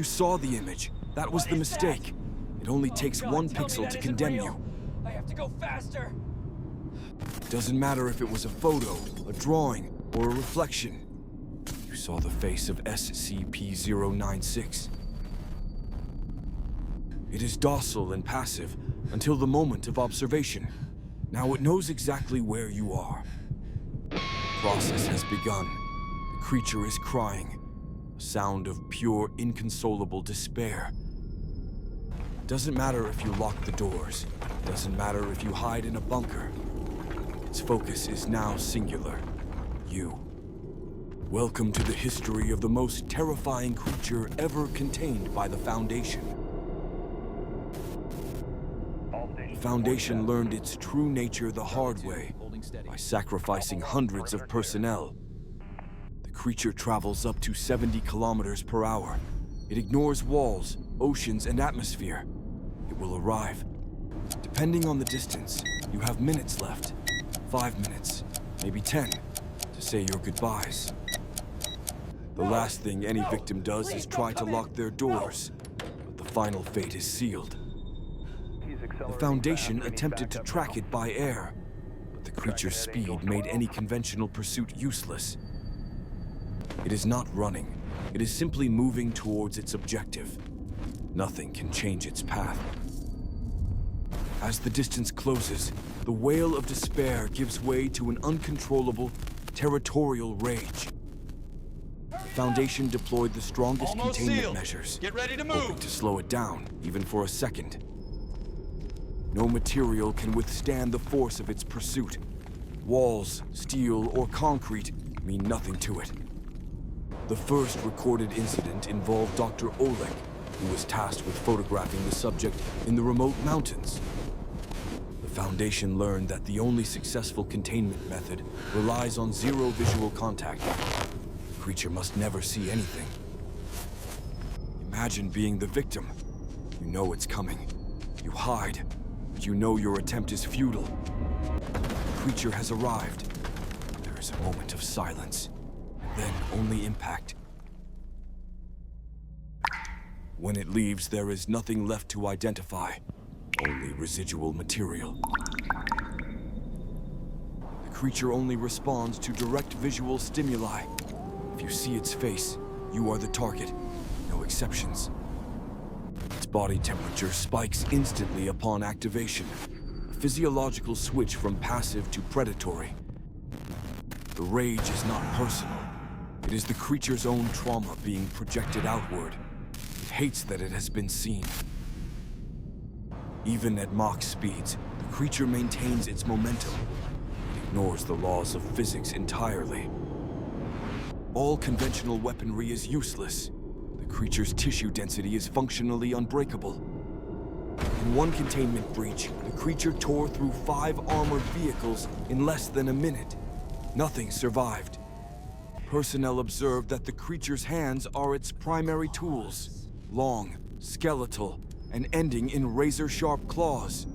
You saw the image. That was the mistake. It only takes one pixel to condemn you. I have to go faster. Doesn't matter if it was a photo, a drawing, or a reflection. You saw the face of SCP-096. It is docile and passive until the moment of observation. Now it knows exactly where you are. The process has begun. The creature is crying. A sound of pure, inconsolable despair. Doesn't matter if you lock the doors. Doesn't matter if you hide in a bunker. Its focus is now singular. You. Welcome to the history of the most terrifying creature ever contained by the Foundation. The Foundation learned its true nature the hard way by sacrificing hundreds of personnel. The creature travels up to 70 kilometers per hour. It ignores walls, oceans, and atmosphere. It will arrive. Depending on the distance, you have minutes left. 5 minutes, maybe 10, to say your goodbyes. The last thing any victim does is try to lock their doors, but the final fate is sealed. The Foundation attempted to track it by air, but the creature's speed made any conventional pursuit useless. It is not running. It is simply moving towards its objective. Nothing can change its path. As the distance closes, the wail of despair gives way to an uncontrollable, territorial rage. The Foundation deployed the strongest containment measures, Get ready to move. hoping to slow it down, even for a second. No material can withstand the force of its pursuit. Walls, steel, or concrete mean nothing to it. The first recorded incident involved Dr. Oleg, who was tasked with photographing the subject in the remote mountains. The Foundation learned that the only successful containment method relies on zero visual contact. The creature must never see anything. Imagine being the victim. You know it's coming. You hide. You know your attempt is futile. The creature has arrived. There is a moment of silence, and then only impact. When it leaves, there is nothing left to identify, only residual material. The creature only responds to direct visual stimuli. If you see its face, you are the target, no exceptions. Its body temperature spikes instantly upon activation, a physiological switch from passive to predatory. The rage is not personal. It is the creature's own trauma being projected outward. It hates that it has been seen. Even at Mach speeds, the creature maintains its momentum. It ignores the laws of physics entirely. All conventional weaponry is useless. The creature's tissue density is functionally unbreakable. In one containment breach, the creature tore through 5 armored vehicles in less than a minute. Nothing survived. Personnel observed that the creature's hands are its primary tools. Long, skeletal, and ending in razor-sharp claws.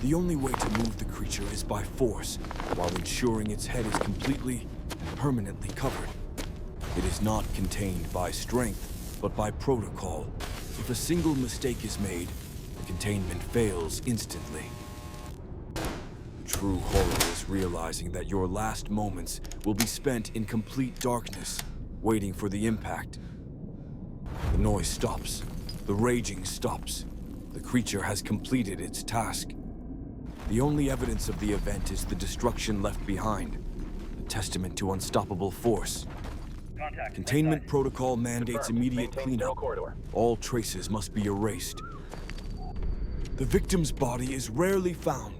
The only way to move the creature is by force, while ensuring its head is completely and permanently covered. It is not contained by strength, but by protocol. If a single mistake is made, the containment fails instantly. The true horror is realizing that your last moments will be spent in complete darkness, waiting for the impact. The noise stops. The raging stops. The creature has completed its task. The only evidence of the event is the destruction left behind, a testament to unstoppable force. Containment protocol mandates immediate cleanup. All traces must be erased. The victim's body is rarely found.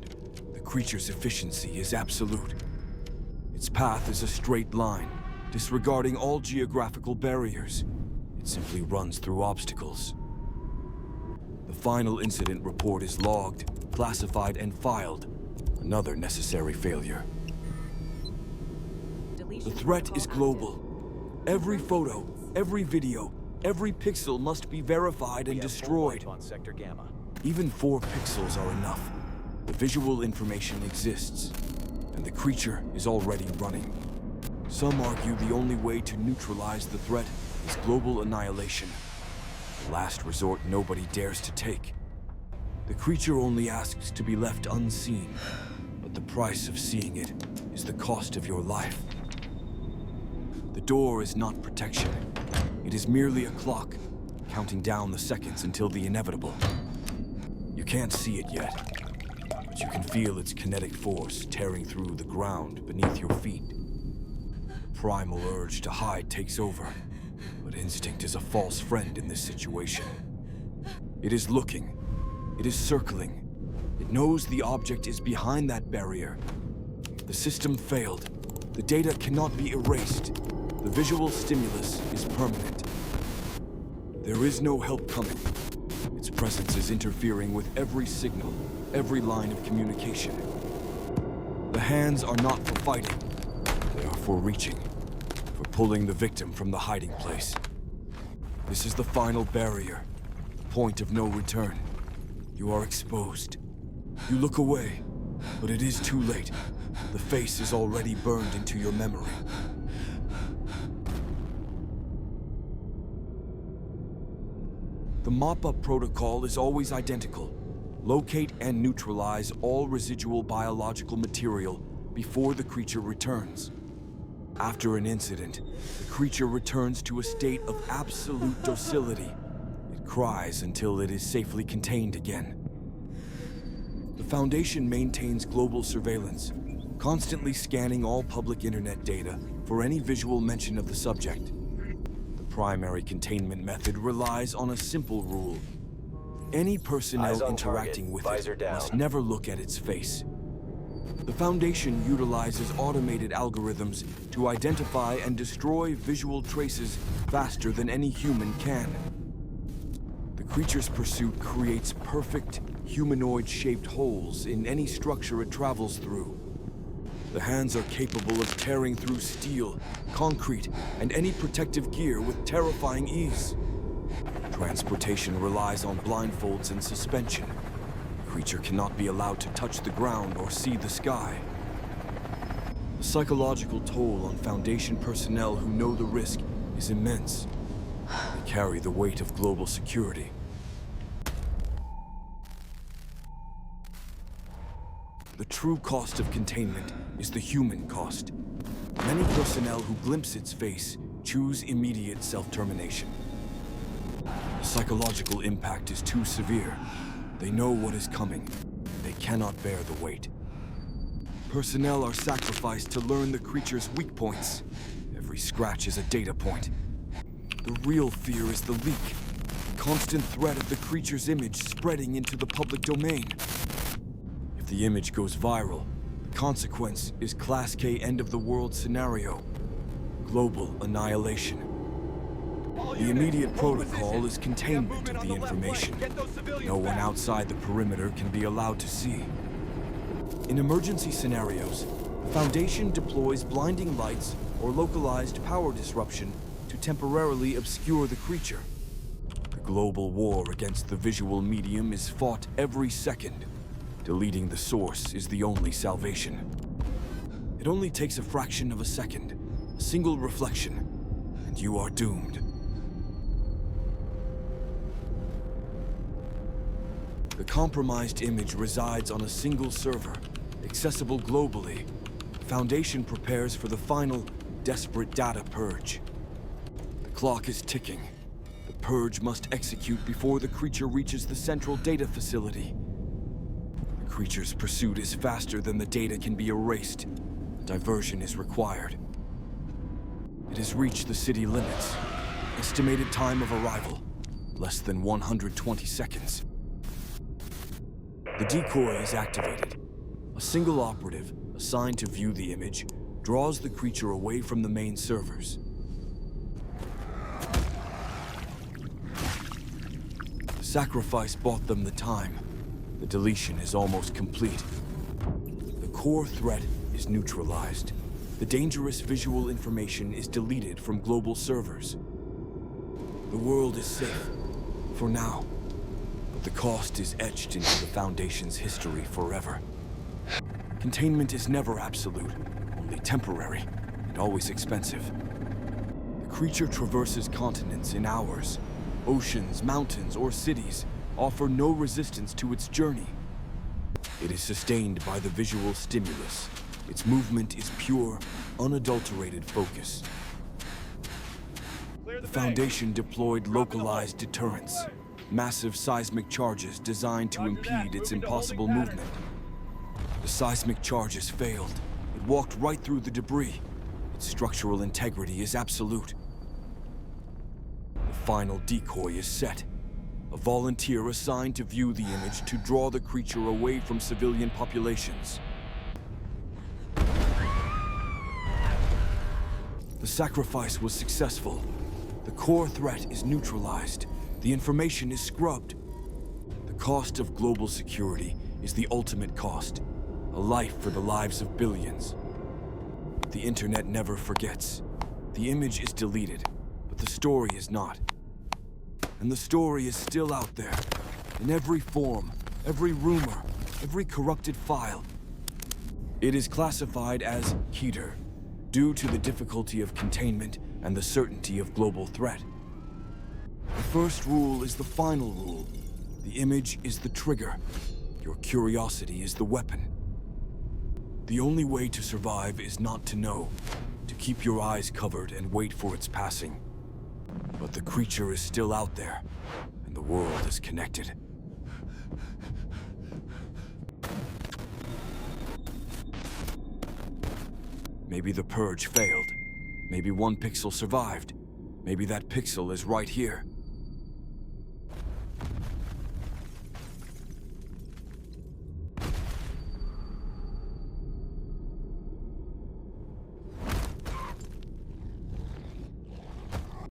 The creature's efficiency is absolute. Its path is a straight line, disregarding all geographical barriers. It simply runs through obstacles. The final incident report is logged, classified, and filed. Another necessary failure. The threat is global. Every photo, every video, every pixel must be verified and destroyed. On Sector Gamma. Even 4 pixels are enough. The visual information exists, and the creature is already running. Some argue the only way to neutralize the threat is global annihilation. a last resort nobody dares to take. The creature only asks to be left unseen, but the price of seeing it is the cost of your life. The door is not protection. It is merely a clock, counting down the seconds until the inevitable. You can't see it yet, but you can feel its kinetic force tearing through the ground beneath your feet. The primal urge to hide takes over, but instinct is a false friend in this situation. It is looking. It is circling. It knows the object is behind that barrier. The system failed. The data cannot be erased. The visual stimulus is permanent. There is no help coming. Its presence is interfering with every signal, every line of communication. The hands are not for fighting. They are for reaching, for pulling the victim from the hiding place. This is the final barrier, the point of no return. You are exposed. You look away, but it is too late. The face is already burned into your memory. The mop-up protocol is always identical. Locate and neutralize all residual biological material before the creature returns. After an incident, the creature returns to a state of absolute docility. It cries until it is safely contained again. The Foundation maintains global surveillance, constantly scanning all public internet data for any visual mention of the subject. The primary containment method relies on a simple rule. Any personnel interacting with it must never look at its face. The Foundation utilizes automated algorithms to identify and destroy visual traces faster than any human can. The creature's pursuit creates perfect, humanoid-shaped holes in any structure it travels through. The hands are capable of tearing through steel, concrete, and any protective gear with terrifying ease. Transportation relies on blindfolds and suspension. The creature cannot be allowed to touch the ground or see the sky. The psychological toll on Foundation personnel who know the risk is immense. They carry the weight of global security. The true cost of containment is the human cost. Many personnel who glimpse its face choose immediate self-termination. The psychological impact is too severe. They know what is coming. They cannot bear the weight. Personnel are sacrificed to learn the creature's weak points. Every scratch is a data point. The real fear is the leak. The constant threat of the creature's image spreading into the public domain. If the image goes viral, the consequence is Class K end-of-the-world scenario. Global annihilation. The immediate protocol is containment of the information. No one outside the perimeter can be allowed to see. In emergency scenarios, the Foundation deploys blinding lights or localized power disruption to temporarily obscure the creature. The global war against the visual medium is fought every second. Deleting the source is the only salvation. It only takes a fraction of a second, a single reflection, and you are doomed. The compromised image resides on a single server, accessible globally. The Foundation prepares for the final, desperate data purge. The clock is ticking. The purge must execute before the creature reaches the central data facility. The creature's pursuit is faster than the data can be erased. Diversion is required. It has reached the city limits. Estimated time of arrival, less than 120 seconds. The decoy is activated. A single operative, assigned to view the image, draws the creature away from the main servers. The sacrifice bought them the time. The deletion is almost complete. The core threat is neutralized. The dangerous visual information is deleted from global servers. The world is safe, for now. But the cost is etched into the Foundation's history forever. Containment is never absolute, only temporary, and always expensive. The creature traverses continents in hours, Oceans, mountains, or cities offer no resistance to its journey. It is sustained by the visual stimulus. Its movement is pure, unadulterated focus. The Foundation deployed localized deterrents, massive seismic charges designed to impede its impossible movement. The seismic charges failed. It walked right through the debris. Its structural integrity is absolute. The final decoy is set. A volunteer assigned to view the image to draw the creature away from civilian populations. The sacrifice was successful. The core threat is neutralized. The information is scrubbed. The cost of global security is the ultimate cost. A life for the lives of billions. The internet never forgets. The image is deleted, but the story is not. And the story is still out there, in every form, every rumor, every corrupted file. It is classified as KETER, due to the difficulty of containment and the certainty of global threat. The first rule is the final rule. The image is the trigger. Your curiosity is the weapon. The only way to survive is not to know, to keep your eyes covered and wait for its passing. But the creature is still out there, and the world is connected. Maybe the purge failed. Maybe one pixel survived. Maybe that pixel is right here.